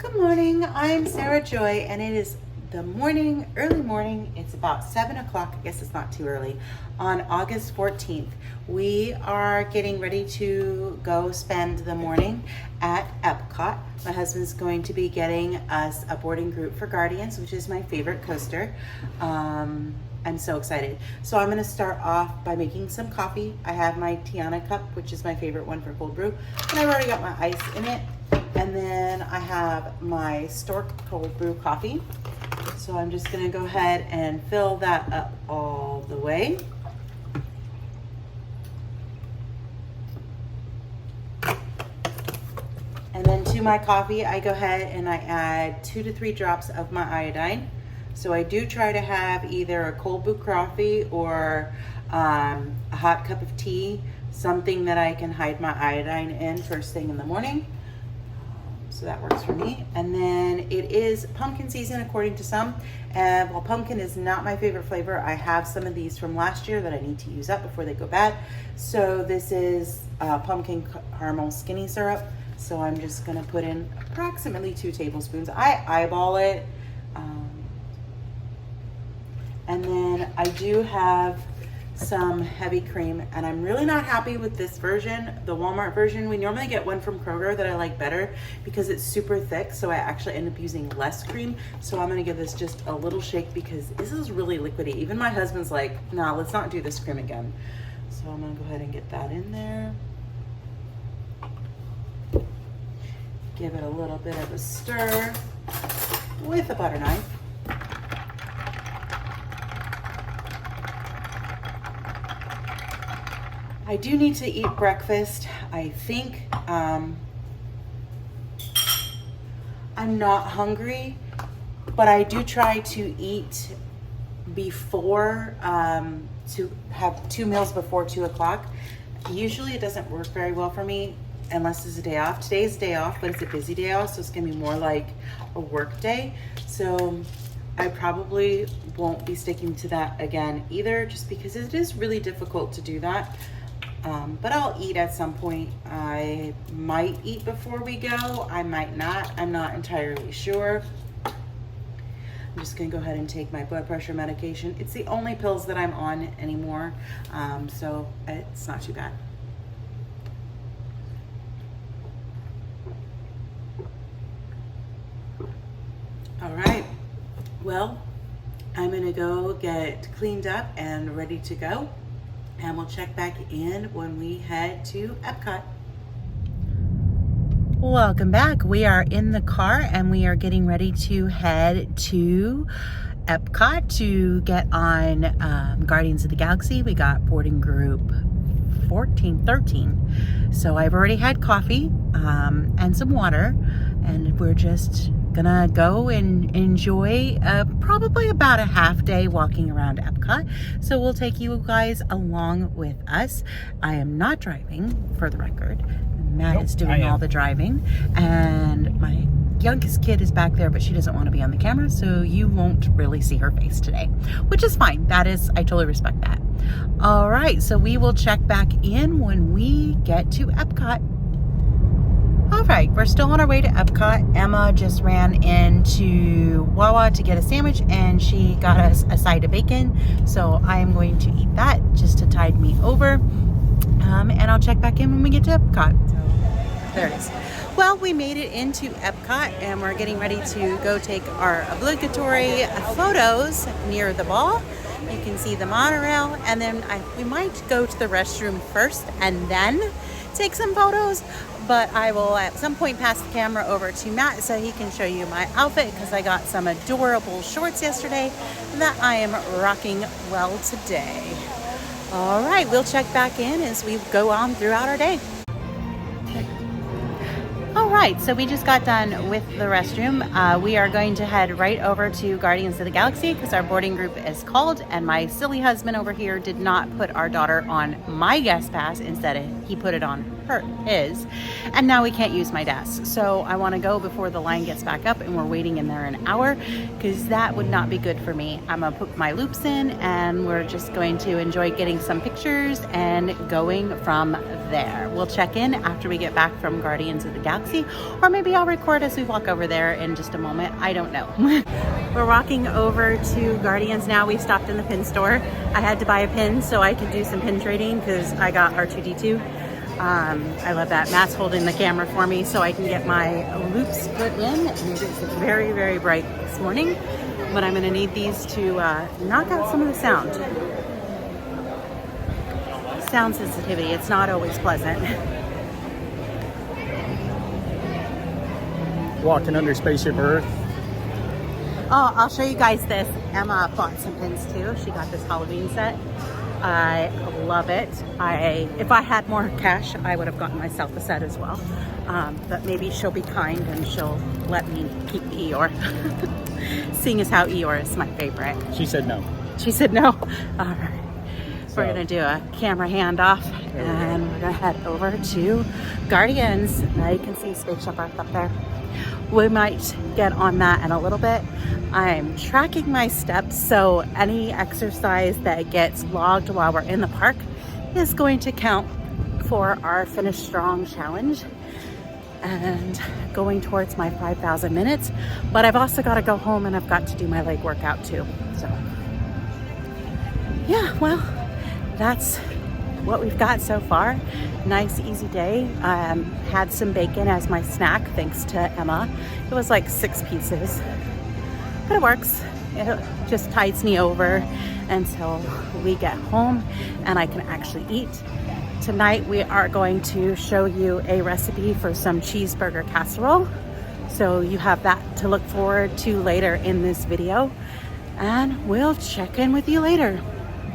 Good morning, I'm Sarah Joy, and it is the morning, early morning. It's about 7 o'clock, I guess it's not too early, on August 14th. We are getting ready to go spend the morning at Epcot. My husband's going to be getting us a boarding group for Guardians, which is my favorite coaster. I'm so excited. So I'm gonna start off by making some coffee. I have my Tiana cup, which is my favorite one for cold brew, and I've already got my ice in it. And then I have my Stork cold brew coffee. So I'm just gonna go ahead and fill that up all the way. And then to my coffee, I go ahead and I add 2 to 3 drops of my iodine. So I do try to have either a cold brew coffee or a hot cup of tea, something that I can hide my iodine in first thing in the morning. So that works for me. And then it is pumpkin season according to some. And while pumpkin is not my favorite flavor, I have some of these from last year that I need to use up before they go bad. So this is pumpkin caramel skinny syrup. So I'm just gonna put in approximately 2 tablespoons. I eyeball it. And then I do have some heavy cream, and I'm really not happy with this version, the Walmart version. We normally get one from Kroger that I like better because it's super thick, so I actually end up using less cream. So I'm gonna give this just a little shake because this is really liquidy. Even my husband's like, nah, let's not do this cream again. So I'm gonna go ahead and get that in there. Give it a little bit of a stir with a butter knife. I do need to eat breakfast. I think I'm not hungry, but I do try to eat before, to have 2 meals before 2 o'clock. Usually it doesn't work very well for me unless it's a day off. Today's a day off, but it's a busy day off, so it's gonna be more like a work day. So I probably won't be sticking to that again either, just because it is really difficult to do that. But I'll eat at some point. I might eat before we go. I might not. I'm not entirely sure. I'm just gonna go ahead and take my blood pressure medication. It's the only pills that I'm on anymore, so it's not too bad. All right, well, I'm gonna go get cleaned up and ready to go. And we'll check back in when we head to Epcot. Welcome back. We are in the car and we are getting ready to head to Epcot to get on Guardians of the Galaxy. We got boarding group 13. So I've already had coffee and some water, and we're just gonna go and enjoy probably about a half day walking around Epcot. So we'll take you guys along with us. I am not driving, for the record. Matt is doing all the driving, and my youngest kid is back there, but she doesn't want to be on the camera, so you won't really see her face today, which is fine. I totally respect that. All right, so we will check back in when we get to Epcot. All right, we're still on our way to Epcot. Emma just ran into Wawa to get a sandwich, and she got us a side of bacon. So I am going to eat that just to tide me over. And I'll check back in when we get to Epcot. So there it is. Well, we made it into Epcot, and we're getting ready to go take our obligatory photos near the ball. You can see the monorail, and then we might go to the restroom first and then take some photos. But I will at some point pass the camera over to Matt so he can show you my outfit, because I got some adorable shorts yesterday that I am rocking well today. All right, we'll check back in as we go on throughout our day. All right, so we just got done with the restroom. We are going to head right over to Guardians of the Galaxy because our boarding group is called, and my silly husband over here did not put our daughter on my guest pass. Instead, he put it on his, and now we can't use my desk. So I want to go before the line gets back up and we're waiting in there an hour, because that would not be good for me. I'm gonna put my loops in and we're just going to enjoy getting some pictures and going from there. We'll check in after we get back from Guardians of the Galaxy, or maybe I'll record as we walk over there in just a moment. I don't know. We're walking over to Guardians now. We stopped in the pin store. I had to buy a pin so I could do some pin trading because I got R2-D2. I love that. Matt's holding the camera for me so I can get my loops put in. And it is very, very bright this morning, but I'm gonna need these to knock out some of the sound. Sound sensitivity, it's not always pleasant. Walking under Spaceship Earth. Oh, I'll show you guys this. Emma bought some pins too. She got this Halloween set. I love it. If I had more cash, I would have gotten myself a set as well. But maybe she'll be kind and she'll let me keep Eeyore. Seeing as how Eeyore is my favorite. She said no. She said no? All right. So we're gonna do a camera handoff and we're gonna head over to Guardians. Now you can see Spaceship Earth up there. We might get on that in a little bit. I'm tracking my steps, so any exercise that gets logged while we're in the park is going to count for our Finish Strong challenge and going towards my 5,000 minutes. But I've also got to go home and I've got to do my leg workout too. So yeah, well, that's what we've got so far. Nice, easy day. Had some bacon as my snack, thanks to Emma. It was like 6 pieces, but it works. It just tides me over until we get home and I can actually eat. Tonight we are going to show you a recipe for some cheeseburger casserole. So you have that to look forward to later in this video, and we'll check in with you later.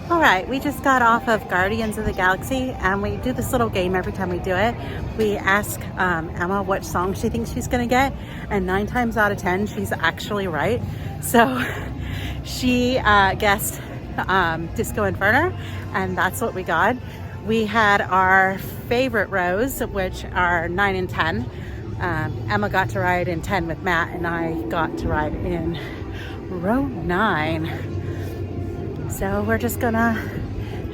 All right, we just got off of Guardians of the Galaxy and we do this little game every time we do it. We ask Emma what song she thinks she's gonna get, and 9 times out of 10, she's actually right. So she guessed Disco Inferno, and that's what we got. We had our favorite rows, which are 9 and 10. Emma got to ride in 10 with Matt, and I got to ride in row 9. So we're just gonna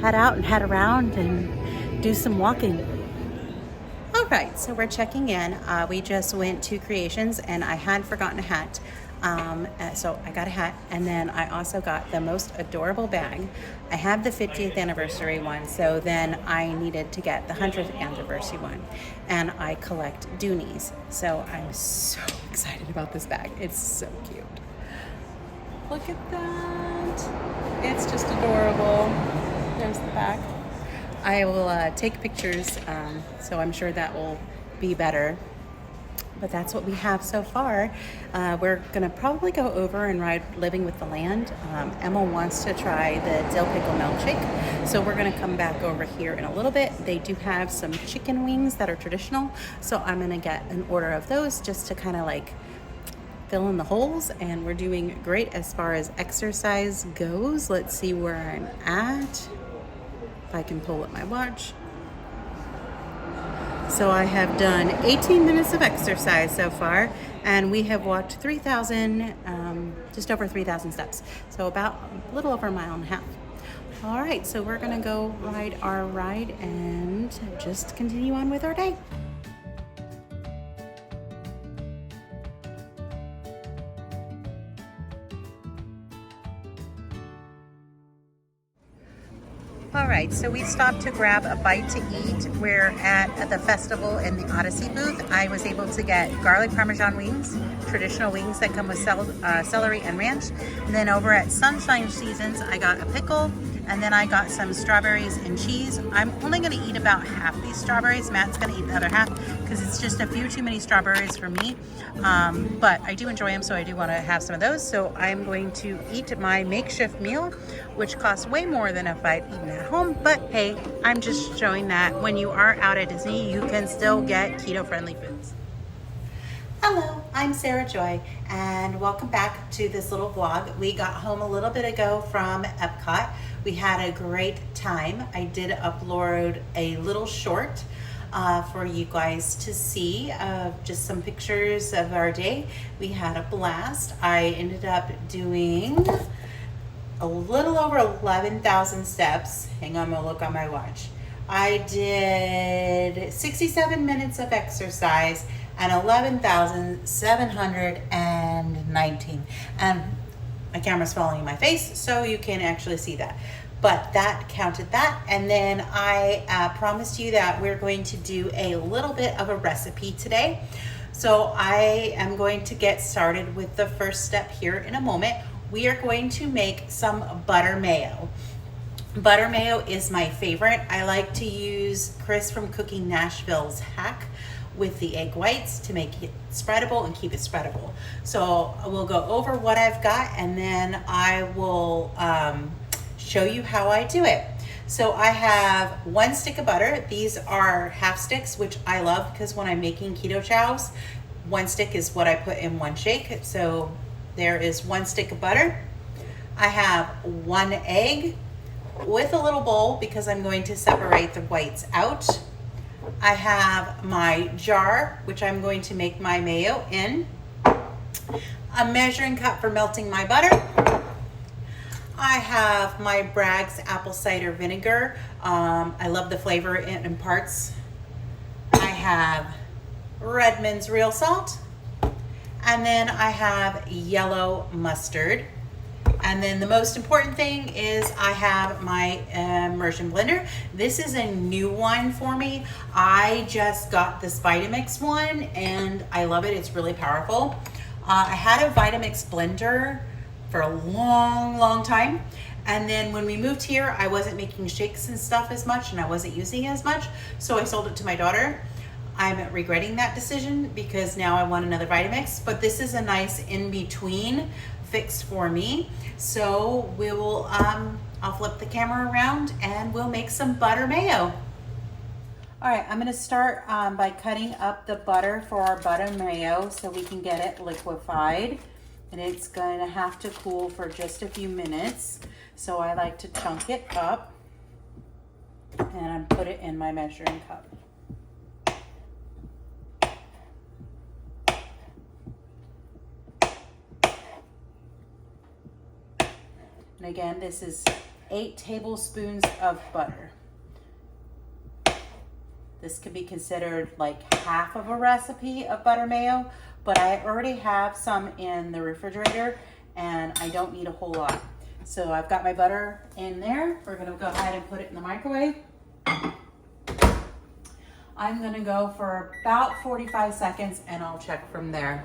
head out and head around and do some walking. All right, so we're checking in. We just went to Creations and I had forgotten a hat. So I got a hat, and then I also got the most adorable bag. I have the 50th anniversary one, so then I needed to get the 100th anniversary one, and I collect Doonies. So I'm so excited about this bag. It's so cute. Look at that. It's just adorable. There's the back. I will take pictures, so I'm sure that will be better. But that's what we have so far. We're gonna probably go over and ride Living with the Land. Emma wants to try the dill pickle milkshake, so we're gonna come back over here in a little bit. They do have some chicken wings that are traditional, so I'm gonna get an order of those just to kind of like fill in the holes. And we're doing great as far as exercise goes. Let's see where I'm at, if I can pull up my watch. So I have done 18 minutes of exercise so far, and we have walked 3,000, just over 3,000 steps. So about a little over a mile and a half. All right, so we're gonna go ride our ride and just continue on with our day. All right, so we stopped to grab a bite to eat. We're at the festival in the Odyssey booth. I was able to get garlic parmesan wings, traditional wings that come with celery and ranch. And then over at Sunshine Seasons, I got a pickle, and then I got some strawberries and cheese. I'm only gonna eat about half these strawberries. Matt's gonna eat the other half because it's just a few too many strawberries for me. But I do enjoy them, so I do wanna have some of those. So I'm going to eat my makeshift meal, which costs way more than if I'd eaten at home. But hey, I'm just showing that when you are out at Disney, you can still get keto-friendly foods. Hello, I'm Sarah Joy, and welcome back to this little vlog. We got home a little bit ago from Epcot. We had a great time. I did upload a little short for you guys to see. Just some pictures of our day. We had a blast. I ended up doing a little over 11,000 steps. Hang on, I'm gonna look on my watch. I did 67 minutes of exercise and 11,719. And my camera's falling in my face, so you can actually see that. But that counted that. And then I promised you that we're going to do a little bit of a recipe today. So I am going to get started with the first step here in a moment. We are going to make some butter mayo. Butter mayo is my favorite. I like to use Chris from Cooking Nashville's hack with the egg whites to make it spreadable and keep it spreadable. So we'll go over what I've got, and then I will show you how I do it. So I have 1 stick of butter. These are half sticks, which I love because when I'm making keto chows, 1 stick is what I put in 1 shake. So there is 1 stick of butter. I have 1 egg with a little bowl because I'm going to separate the whites out. I have my jar, which I'm going to make my mayo in. A measuring cup for melting my butter. I have my Bragg's apple cider vinegar. I love the flavor it imparts. I have Redmond's real salt. And then I have yellow mustard. And then the most important thing is I have my immersion blender. This is a new one for me. I just got this Vitamix one and I love it. It's really powerful. I had a Vitamix blender for a long time. And then when we moved here, I wasn't making shakes and stuff as much and I wasn't using it as much. So I sold it to my daughter. I'm regretting that decision because now I want another Vitamix, but this is a nice in-between fix for me. So we will, I'll flip the camera around and we'll make some butter mayo. All right, I'm gonna start by cutting up the butter for our butter mayo so we can get it liquefied. And it's gonna have to cool for just a few minutes. So I like to chunk it up and I put it in my measuring cup. And again, this is 8 tablespoons of butter. This could be considered like half of a recipe of butter mayo, but I already have some in the refrigerator and I don't need a whole lot. So I've got my butter in there. We're gonna go ahead and put it in the microwave. I'm gonna go for about 45 seconds and I'll check from there.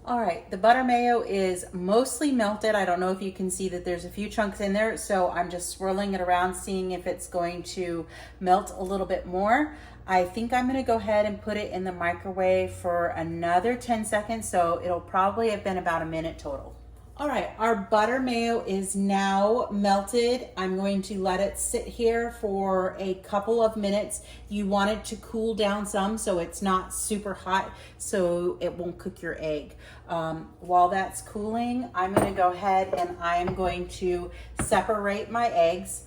All right, the butter mayo is mostly melted. I don't know if you can see that there's a few chunks in there, so I'm just swirling it around, seeing if it's going to melt a little bit more. I think I'm gonna go ahead and put it in the microwave for another 10 seconds, so it'll probably have been about a minute total. All right, our butter mayo is now melted. I'm going to let it sit here for a couple of minutes. You want it to cool down some so it's not super hot so it won't cook your egg. While that's cooling, I'm gonna go ahead and I'm going to separate my eggs.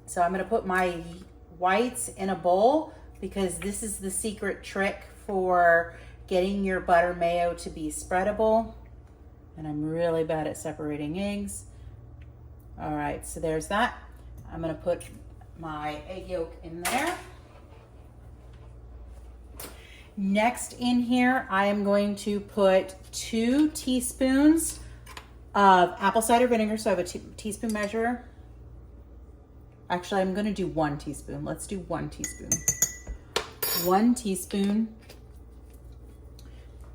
So I'm gonna put my whites in a bowl because this is the secret trick for getting your butter mayo to be spreadable. And I'm really bad at separating eggs. All right, so there's that. I'm gonna put my egg yolk in there. Next in here, I am going to put 2 teaspoons of apple cider vinegar. So I have a teaspoon measure. Actually, I'm gonna do 1 teaspoon. Let's do 1 teaspoon. 1 teaspoon.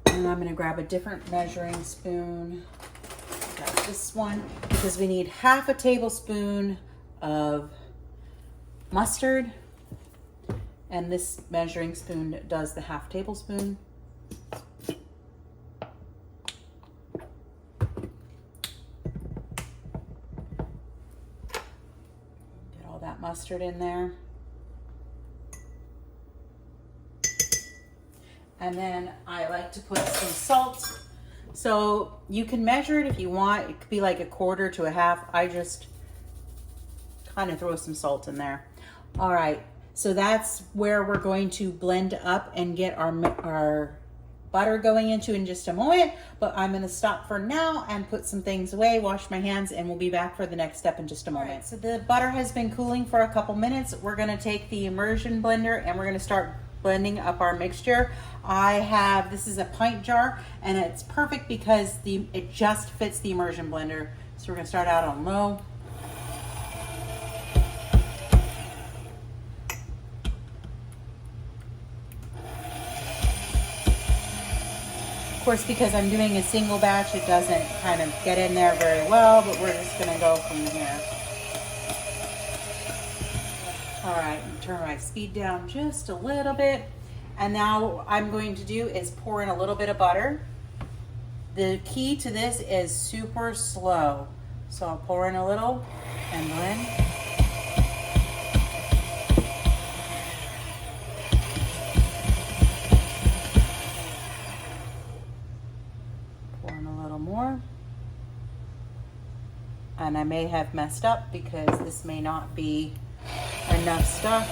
And I'm gonna grab a different measuring spoon. Grab this one because we need half a tablespoon of mustard. And this measuring spoon does the half tablespoon. Get all that mustard in there. And then I like to put some salt. So you can measure it if you want. It could be like 1/4 to 1/2. I just kind of throw some salt in there. All right, so that's where we're going to blend up and get our butter going into in just a moment, but I'm gonna stop for now and put some things away, wash my hands, and we'll be back for the next step in just a moment. Right, so the butter has been cooling for a couple minutes. We're gonna take the immersion blender and we're gonna start blending up our mixture. This is a pint jar, and it's perfect because it just fits the immersion blender. So we're gonna start out on low. Of course, because I'm doing a single batch, it doesn't kind of get in there very well, but we're just gonna go from here. All right, turn my speed down just a little bit. And now what I'm going to do is pour in a little bit of butter. The key to this is super slow. So I'll pour in a little and blend. More, and I may have messed up because this may not be enough stuff.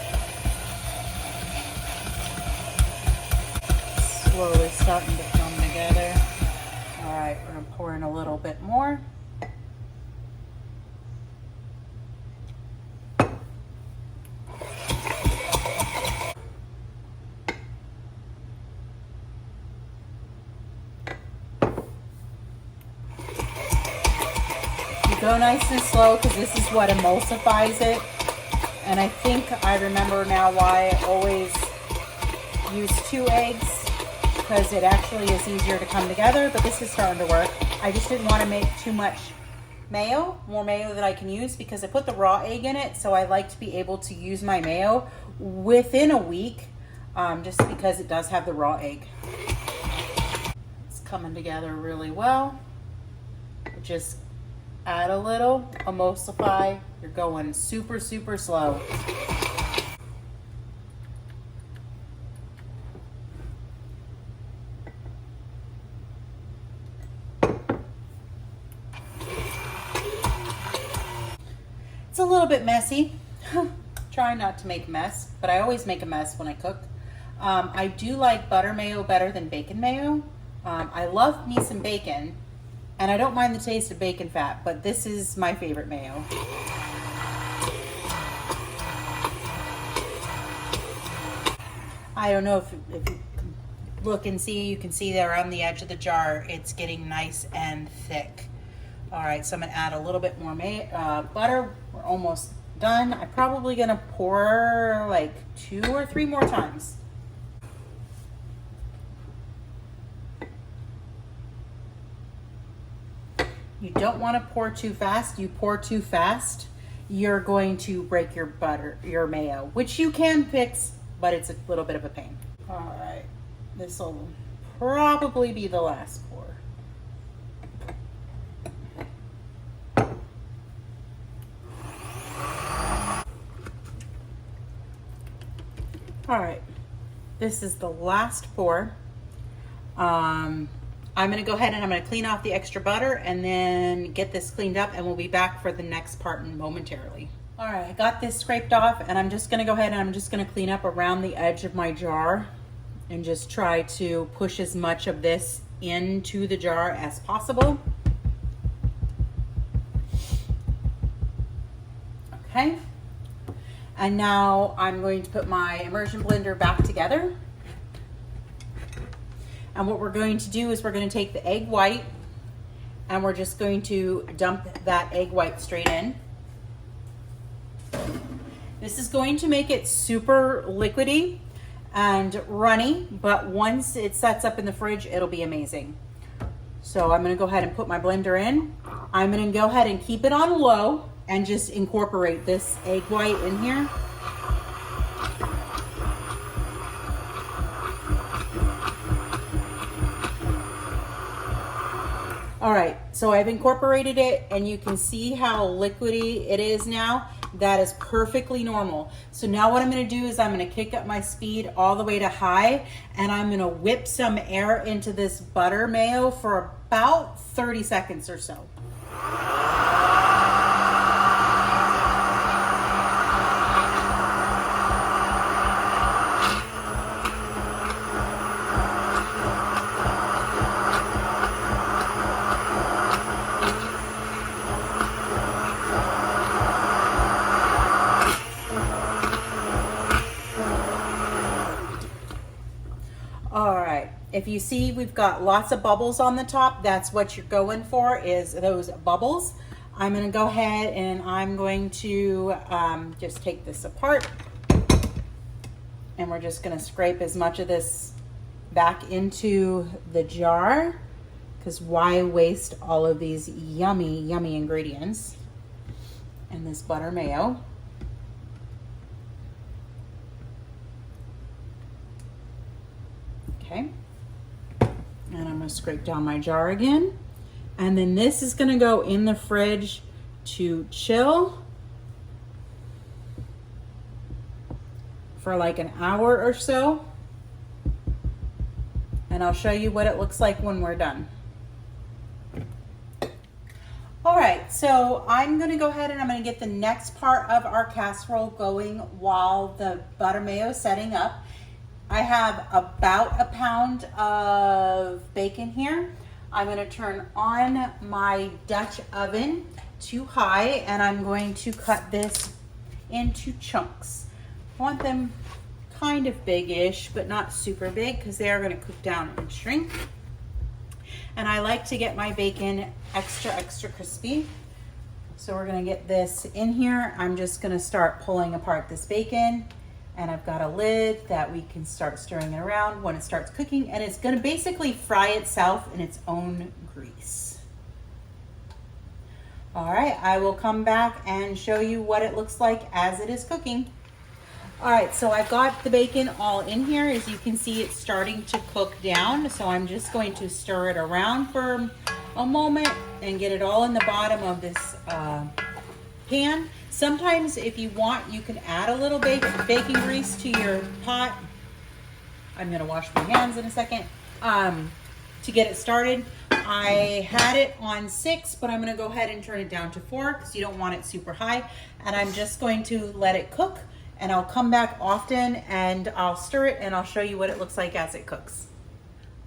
Slowly starting to come together. All right, we're gonna pour in a little bit more. Go nice and slow because this is what emulsifies it. And I think I remember now why I always use 2 eggs, because it actually is easier to come together, but this is starting to work. I just didn't want to make too much mayo, more mayo that I can use, because I put the raw egg in it, so I like to be able to use my mayo within a week, just because it does have the raw egg. It's coming together really well. Just add a little, emulsify. You're going super, super slow. It's a little bit messy. Try not to make a mess, but I always make a mess when I cook. I do like butter mayo better than bacon mayo. I love me some bacon, and I don't mind the taste of bacon fat, but this is my favorite mayo. I don't know if you look and see, you can see there on the edge of the jar, it's getting nice and thick. All right, so I'm gonna add a little bit more butter. We're almost done. I'm probably gonna pour like 2 or 3 more times. You don't want to pour too fast. You pour too fast, you're going to break your mayo, which you can fix, but it's a little bit of a pain. All right, this will probably be the last pour. All right, this is the last pour. I'm gonna go ahead and I'm gonna clean off the extra butter and then get this cleaned up, and we'll be back for the next part momentarily. All right, I got this scraped off, and I'm just gonna go ahead and I'm just gonna clean up around the edge of my jar and just try to push as much of this into the jar as possible. Okay, and now I'm going to put my immersion blender back together. And what we're going to do is we're going to take the egg white, and we're just going to dump that egg white straight in. This is going to make it super liquidy and runny, but once it sets up in the fridge, it'll be amazing. So I'm going to go ahead and put my blender in. I'm going to go ahead and keep it on low and just incorporate this egg white in here. All right, so I've incorporated it, and you can see how liquidy it is now. That is perfectly normal. So now what I'm gonna do is I'm gonna kick up my speed all the way to high, and I'm gonna whip some air into this butter mayo for about 30 seconds or so. right, if you see we've got lots of bubbles on the top, that's what you're going for, is those bubbles. I'm gonna go ahead and I'm going to just take this apart, and we're just gonna scrape as much of this back into the jar, because why waste all of these yummy, yummy ingredients and this butter mayo. Okay, and I'm gonna scrape down my jar again. And then this is gonna go in the fridge to chill for like an hour or so. And I'll show you what it looks like when we're done. All right, so I'm gonna go ahead and I'm gonna get the next part of our casserole going while the butter mayo is setting up. I have about a pound of bacon here. I'm gonna turn on my Dutch oven to high, and I'm going to cut this into chunks. I want them kind of big-ish, but not super big, because they are gonna cook down and shrink. And I like to get my bacon extra, extra crispy. So we're gonna get this in here. I'm just gonna start pulling apart this bacon. And I've got a lid that we can start stirring it around when it starts cooking, and it's gonna basically fry itself in its own grease. All right, I will come back and show you what it looks like as it is cooking. All right, so I've got the bacon all in here. As you can see, it's starting to cook down. So I'm just going to stir it around for a moment and get it all in the bottom of this pan. Sometimes if you want, you can add a little bacon grease to your pot. I'm gonna wash my hands in a second to get it started. I had it on 6, but I'm gonna go ahead and turn it down to 4 because you don't want it super high. And I'm just going to let it cook, and I'll come back often and I'll stir it and I'll show you what it looks like as it cooks.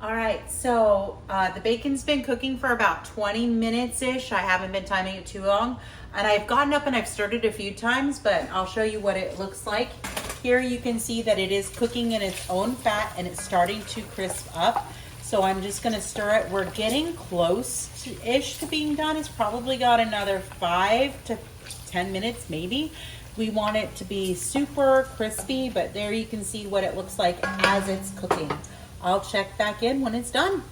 All right, so the bacon's been cooking for about 20 minutes-ish. I haven't been timing it too long. And I've gotten up and I've stirred it a few times, but I'll show you what it looks like. Here you can see that it is cooking in its own fat and it's starting to crisp up. So I'm just gonna stir it. We're getting close-ish to being done. It's probably got another 5 to 10 minutes maybe. We want it to be super crispy, but there you can see what it looks like as it's cooking. I'll check back in when it's done.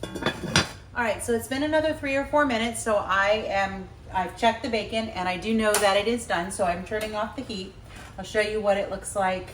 All right, so it's been another 3 or 4 minutes, so I've checked the bacon and I do know that it is done, so I'm turning off the heat. I'll show you what it looks like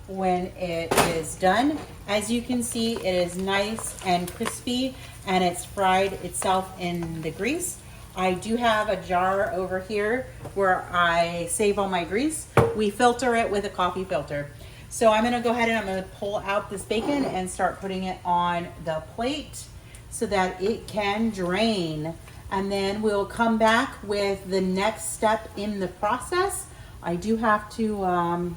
when it is done. As you can see, it is nice and crispy and it's fried itself in the grease. I do have a jar over here where I save all my grease. We filter it with a coffee filter. So I'm gonna go ahead and I'm gonna pull out this bacon and start putting it on the plate so that it can drain. And then we'll come back with the next step in the process. I do have to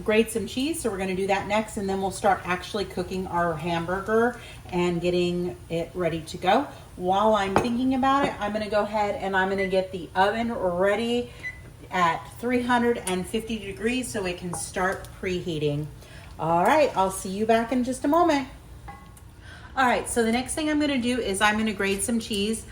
grate some cheese, so we're gonna do that next, and then we'll start actually cooking our hamburger and getting it ready to go. While I'm thinking about it, I'm gonna go ahead and I'm gonna get the oven ready at 350 degrees so it can start preheating. All right, I'll see you back in just a moment. All right, so the next thing I'm gonna do is I'm gonna grate some cheese.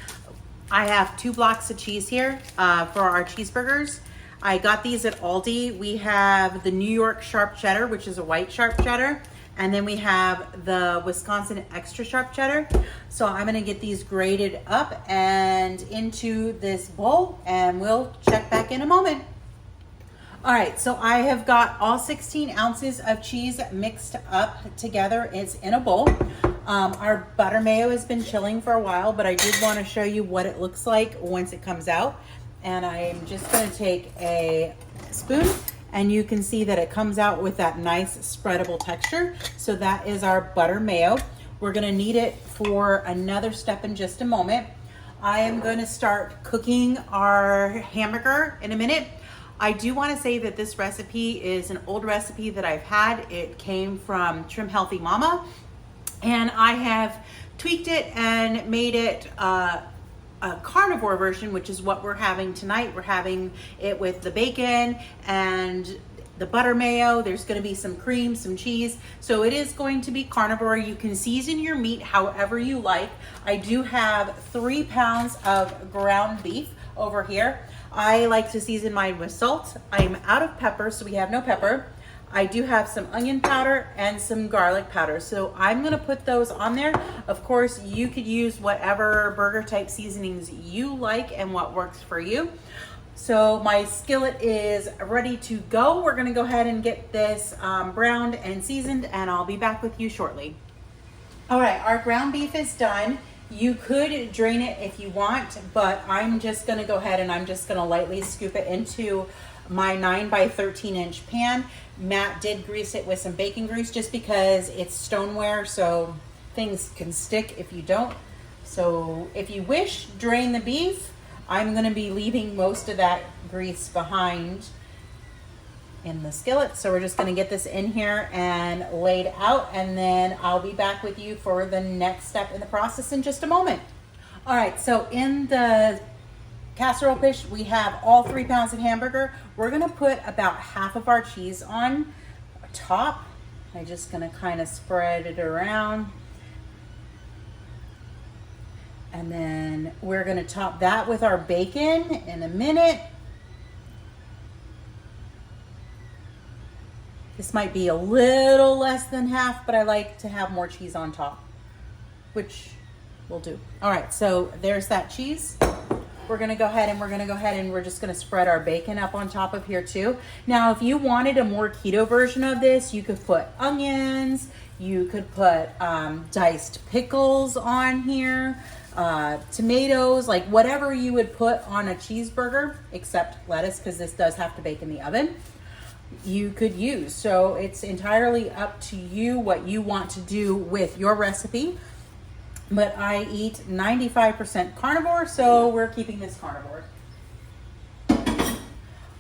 I have 2 blocks of cheese here for our cheeseburgers. I got these at Aldi. We have the New York sharp cheddar, which is a white sharp cheddar, and then we have the Wisconsin extra sharp cheddar. So I'm gonna get these grated up and into this bowl, and we'll check back in a moment. All right, so I have got all 16 ounces of cheese mixed up together. It's in a bowl. Our butter mayo has been chilling for a while, but I did want to show you what it looks like once it comes out. And I'm just going to take a spoon, and you can see that it comes out with that nice spreadable texture. So that is our butter mayo. We're going to need it for another step in just a moment. I am going to start cooking our hamburger in a minute. I do want to say that this recipe is an old recipe that I've had. It came from Trim Healthy Mama, and I have tweaked it and made it a carnivore version, which is what we're having tonight. We're having it with the bacon and the butter mayo. There's going to be some cream, some cheese. So it is going to be carnivore. You can season your meat however you like. I do have 3 pounds of ground beef over here. I like to season mine with salt. I'm out of pepper, so we have no pepper. I do have some onion powder and some garlic powder. So I'm going to put those on there. Of course, you could use whatever burger type seasonings you like and what works for you. So my skillet is ready to go. We're going to go ahead and get this browned and seasoned, and I'll be back with you shortly. All right, our ground beef is done. You could drain it if you want, but I'm just going to go ahead and I'm just going to lightly scoop it into my 9 by 13 inch pan. Matt did grease it with some bacon grease just because it's stoneware, so things can stick if you don't. So if you wish, drain the beef. I'm going to be leaving most of that grease behind in the skillet. So we're just going to get this in here and laid out, and then I'll be back with you for the next step in the process in just a moment. All right, so in the casserole dish, we have all 3 pounds of hamburger. We're going to put about half of our cheese on top. I'm just going to kind of spread it around. And then we're going to top that with our bacon in a minute. This might be a little less than half, but I like to have more cheese on top, which we'll do. All right, so there's that cheese. We're going to go ahead and we're just going to spread our bacon up on top of here too. Now, if you wanted a more keto version of this, you could put onions, you could put diced pickles on here, tomatoes, like whatever you would put on a cheeseburger, except lettuce, because this does have to bake in the oven, you could use. So it's entirely up to you what you want to do with your recipe. But I eat 95% carnivore, so we're keeping this carnivore.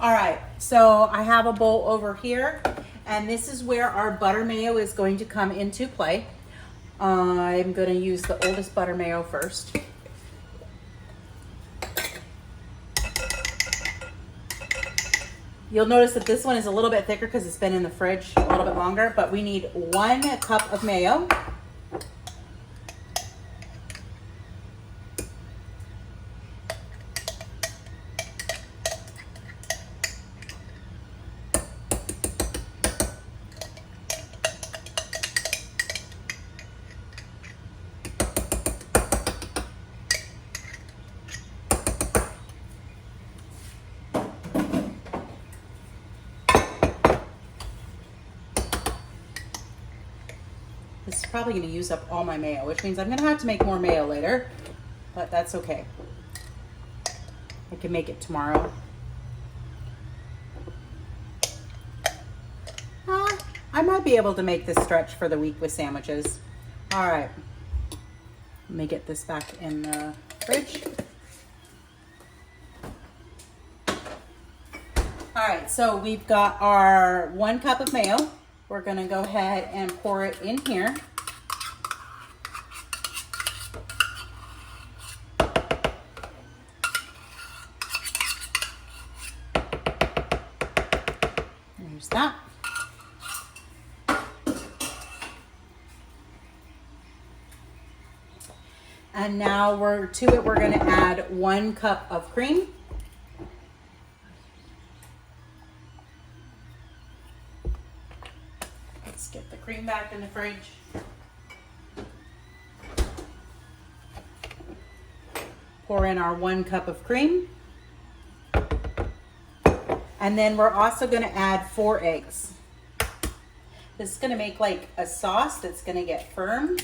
All right, so I have a bowl over here, and this is where our butter mayo is going to come into play. I'm going to use the oldest butter mayo first. You'll notice that this one is a little bit thicker because it's been in the fridge a little bit longer, but we need 1 cup of mayo. This is probably going to use up all my mayo, which means I'm going to have to make more mayo later, but that's okay. I can make it tomorrow. I might be able to make this stretch for the week with sandwiches. All right. Let me get this back in the fridge. All right, so we've got our 1 cup of mayo. We're going to go ahead and pour it in here. There's that. And now we're going to add 1 cup of cream. Let's get the cream back in the fridge. Pour in our 1 cup of cream. And then we're also going to add 4 eggs. This is going to make like a sauce that's going to get firm.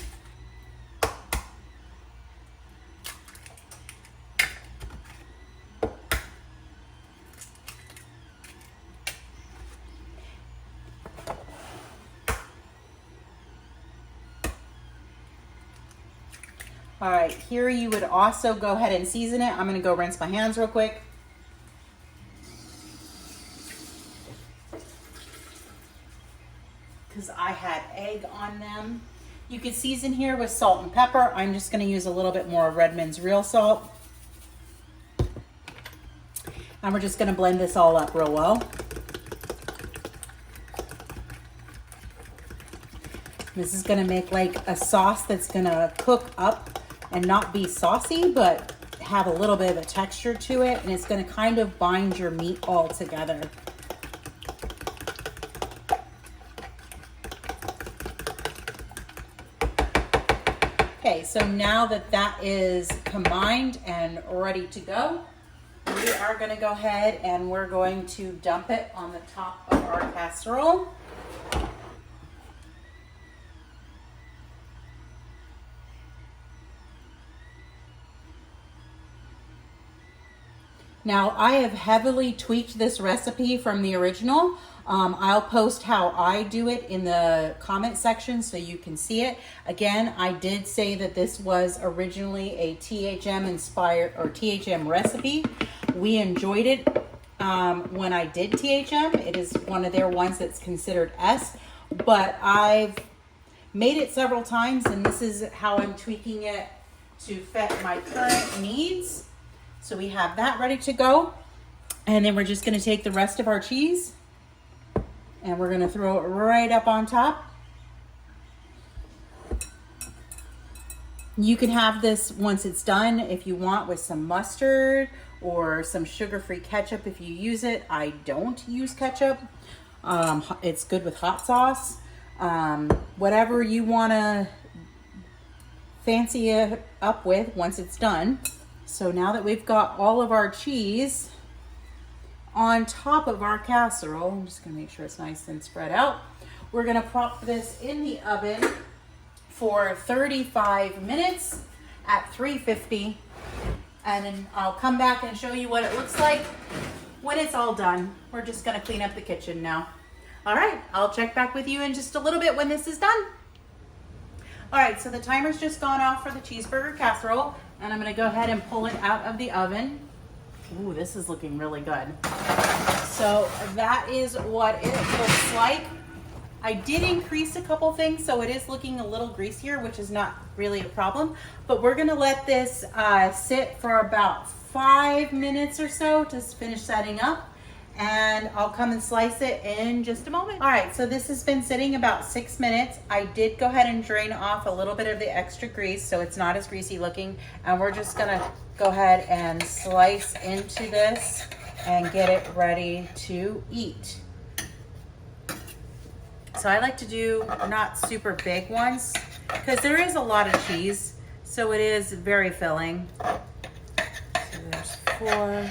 All right, here you would also go ahead and season it. I'm going to go rinse my hands real quick. Because I had egg on them. You could season here with salt and pepper. I'm just going to use a little bit more of Redmond's real salt. And we're just going to blend this all up real well. This is gonna make like a sauce that's gonna cook up and not be saucy, but have a little bit of a texture to it, and it's gonna kind of bind your meat all together. Okay, so now that that is combined and ready to go, we are gonna go ahead and we're going to dump it on the top of our casserole. Now, I have heavily tweaked this recipe from the original. I'll post how I do it in the comment section so you can see it. Again, I did say that this was originally a THM inspired or THM recipe. We enjoyed it when I did THM. It is one of their ones that's considered S, but I've made it several times, and this is how I'm tweaking it to fit my current needs. So we have that ready to go. And then we're just gonna take the rest of our cheese and we're gonna throw it right up on top. You can have this once it's done if you want with some mustard or some sugar-free ketchup if you use it. I don't use ketchup. It's good with hot sauce. Whatever you wanna fancy it up with once it's done. So now that we've got all of our cheese on top of our casserole, I'm just gonna make sure it's nice and spread out. We're gonna pop this in the oven for 35 minutes at 350. And then I'll come back and show you what it looks like when it's all done. We're just gonna clean up the kitchen now. All right, I'll check back with you in just a little bit when this is done. All right, so the timer's just gone off for the cheeseburger casserole, and I'm gonna go ahead and pull it out of the oven. Ooh, this is looking really good. So that is what it looks like. I did increase a couple things, so it is looking a little greasier, which is not really a problem, but we're gonna let this sit for about 5 minutes or so to finish setting up. And I'll come and slice it in just a moment. All right, so this has been sitting about 6 minutes. I did go ahead and drain off a little bit of the extra grease so it's not as greasy looking. And we're just gonna go ahead and slice into this and get it ready to eat. So I like to do not super big ones because there is a lot of cheese, so it is very filling. So there's 4,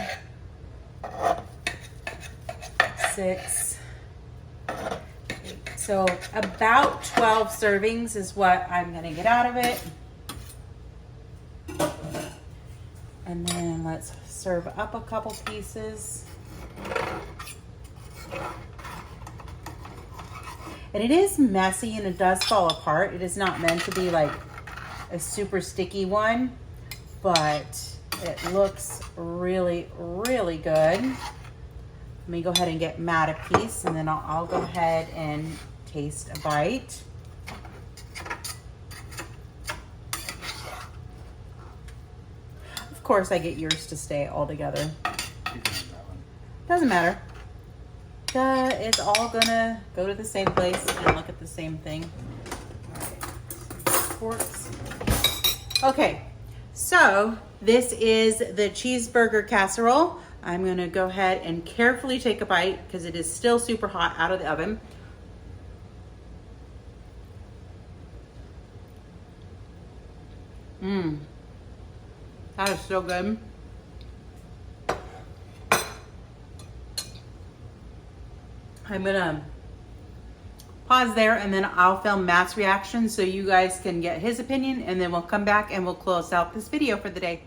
6, 8. So about 12 servings is what I'm gonna get out of it. And then let's serve up a couple pieces. And it is messy and it does fall apart. It is not meant to be like a super sticky one, but it looks really, really good. Let me go ahead and get Matt a piece, and then I'll go ahead and taste a bite. Of course, I get yours to stay all together. Doesn't matter. It's all gonna go to the same place and look at the same thing. All right, forks. Okay, so this is the cheeseburger casserole. I'm gonna go ahead and carefully take a bite because it is still super hot out of the oven. That is so good. I'm gonna pause there and then I'll film Matt's reaction so you guys can get his opinion, and then we'll come back and we'll close out this video for the day.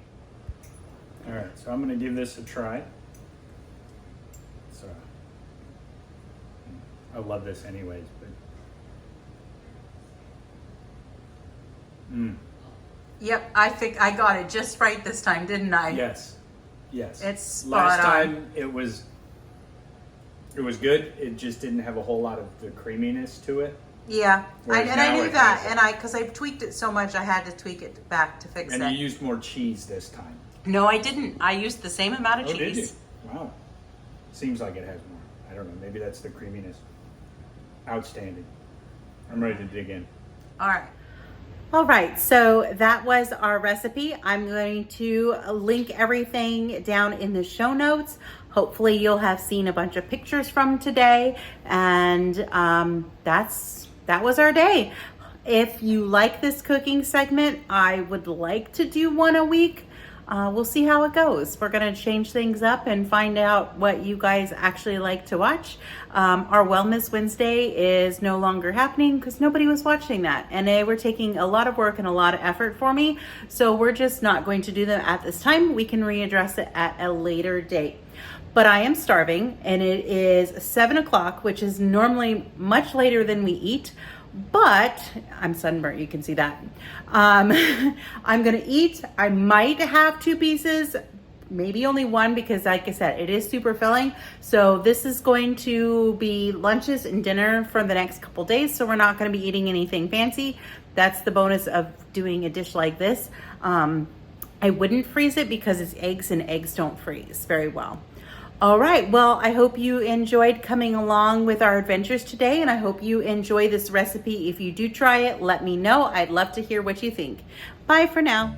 All right, so I'm gonna give this a try. So I love this anyways, but Yep, I think I got it just right this time, didn't I? yes, yes. It's spot Last on. time it was good. It just didn't have a whole lot of the creaminess to it. Yeah, Whereas and I now knew it that, has it. and because I tweaked it so much, I had to tweak it back to fix And it. you used more cheese this time. No, I didn't. I used the same amount of Oh, did you? cheese. Wow. Seems like it has more. I don't know. Maybe that's the creaminess. Outstanding. I'm ready to dig in. All right, so that was our recipe. I'm going to link everything down in the show notes. Hopefully you'll have seen a bunch of pictures from today, and that was our day. If you like this cooking segment, I would like to do one a week. We'll see how it goes. We're going to change things up and find out what you guys actually like to watch. Our Wellness Wednesday is no longer happening because nobody was watching that, and they were taking a lot of work and a lot of effort for me. So we're just not going to do them at this time. We can readdress it at a later date. But I am starving, and it is 7 o'clock, which is normally much later than we eat. But I'm sunburnt, you can see that. I'm gonna eat. I might have 2 pieces, maybe only 1, because like I said, it is super filling. So this is going to be lunches and dinner for the next couple days. So we're not gonna be eating anything fancy. That's the bonus of doing a dish like this. I wouldn't freeze it because it's eggs, and eggs don't freeze very well. All right, well, I hope you enjoyed coming along with our adventures today, and I hope you enjoy this recipe. If you do try it, let me know. I'd love to hear what you think. Bye for now.